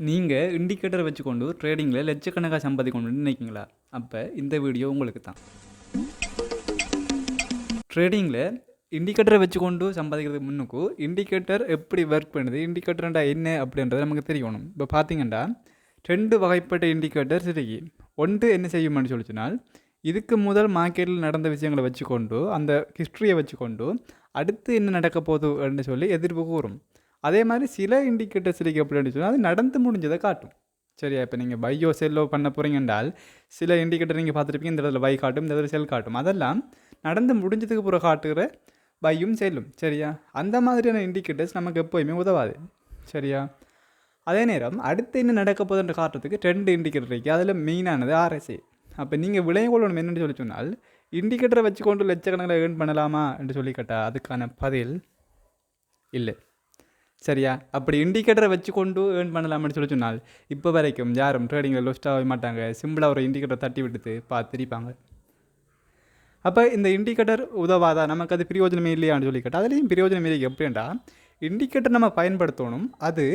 நீங்கள் இண்டிகேட்டரை வச்சுக்கொண்டு ட்ரேடிங்கில் லட்சக்கணக்காக சம்பாதிக்கணும்னு நினைக்கிங்களா? அப்போ இந்த வீடியோ உங்களுக்கு தான். ட்ரேடிங்கில் இண்டிகேட்டரை வச்சுக்கொண்டு சம்பாதிக்கிறதுக்கு முன்னுக்கு இண்டிகேட்டர் எப்படி ஒர்க் பண்ணுது, இண்டிகேட்டர்ண்டா என்ன அப்படின்றது நமக்கு தெரியணும். இப்போ பார்த்தீங்கன்னா 2 வகைப்பட்ட இண்டிகேட்டர்ஸ் இருக்கு. ஒன்று என்ன செய்யும்னு சொல்லிச்சுனால், இதுக்கு முதல் மார்க்கெட்டில் நடந்த விஷயங்களை வச்சுக்கொண்டு அந்த ஹிஸ்ட்ரியை வச்சுக்கொண்டு அடுத்து என்ன நடக்க போகுதுன்னு சொல்லி எதிர்ப்பு கூறும். அதே மாதிரி சில இண்டிகேட்டர்ஸ் இருக்குது அப்படின்னு சொன்னால் அது நடந்து முடிஞ்சதை காட்டும். சரியா? இப்போ நீங்கள் பையோ செல்லோ பண்ண போகிறீங்க என்றால் சில இண்டிகேட்டர் நீங்கள் பார்த்துருப்பீங்க, இந்த இடத்துல பை காட்டும், இந்த இடத்துல செல் காட்டும். அதெல்லாம் நடந்து முடிஞ்சதுக்கு பிறகு காட்டுகிற பையும் செல்லும். சரியா? அந்த மாதிரியான இண்டிகேட்டர்ஸ் நமக்கு எப்போயுமே உதவாது. சரியா? அதே நேரம் அடுத்து என்ன நடக்க போகுதுன்ற காட்டுறதுக்கு 2 இண்டிகேட்டர் இருக்குது. அதில் மெயினானது RSI. அப்போ நீங்கள் விளைய கொள்ளணும் என்னென்னு சொல்லி சொன்னால், இண்டிகேட்டரை வச்சுக்கொண்டு லட்சக்கணக்கில் ஏர்ன் பண்ணலாமா என்று சொல்லி கேட்டால் அதுக்கான பதில் இல்லை. சரியா? அப்படி இண்டிகேட்டரை வச்சுக்கொண்டு ஏர்ன் பண்ணலாம்னு சொல்லி சொன்னால் இப்போ வரைக்கும் யாரும் ட்ரேடிங்கில் லொஸ்ட் ஆக மாட்டாங்க. சிம்பிளாக ஒரு இண்டிகேட்டர் தட்டி விட்டுட்டு பார்த்துருப்பாங்க. அப்போ இந்த இண்டிகேட்டர் உதவாதா, நமக்கு அது பிரயோஜனமே இல்லையான்னு சொல்லி கேட்டால் அதுலேயும் பிரயோஜனம் இல்லை. எப்படின்னா இண்டிகேட்டர் நம்ம பயன்படுத்தணும், அது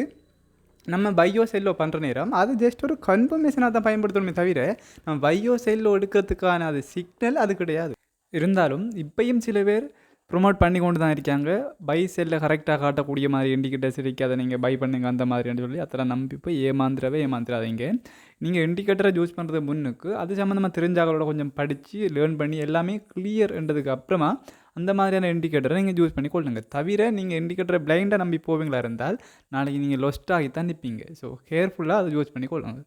நம்ம பையோ செல்லோ பண்ணுற நேரம் அது ஜஸ்ட் ஒரு கன்ஃபர்மேஷனாக தான் பயன்படுத்தணுமே தவிர நம்ம பையோ செல்லோ எடுக்கிறதுக்கான அது சிக்னல் அது கிடையாது. இருந்தாலும் இப்பையும் சில பேர் ப்ரொமோட் பண்ணி கொண்டு தான் இருக்காங்க. பை செல்லில் கரெக்டாக காட்டக்கூடிய மாதிரி இண்டிகேட்டர்ஸ் இருக்குது, அதை நீங்கள் பை பண்ணுங்க அந்த மாதிரின்னு சொல்லி அதெல்லாம் நம்பி போய் ஏமாந்துடாதீங்க. நீங்கள் இண்டிகேட்டரை யூஸ் பண்ணுறது முன்னுக்கு அது சம்மந்தமாக தெரிஞ்சாங்களோட கொஞ்சம் படித்து லேர்ன் பண்ணி எல்லாமே கிளியர்ன்றதுக்கு அப்புறமா அந்த மாதிரியான இண்டிகேட்டரை நீங்கள் யூஸ் பண்ணி கொள்ளுங்க. தவிர நீங்கள் இண்டிகேட்டரை பிளைண்டாக நம்பி போவீங்களா இருந்தால் நாளைக்கு நீங்கள் லொஸ்ட் ஆகி தான் நிற்பீங்க. ஸோ கேர்ஃபுல்லாக அதை யூஸ் பண்ணி கொள்ளுங்க.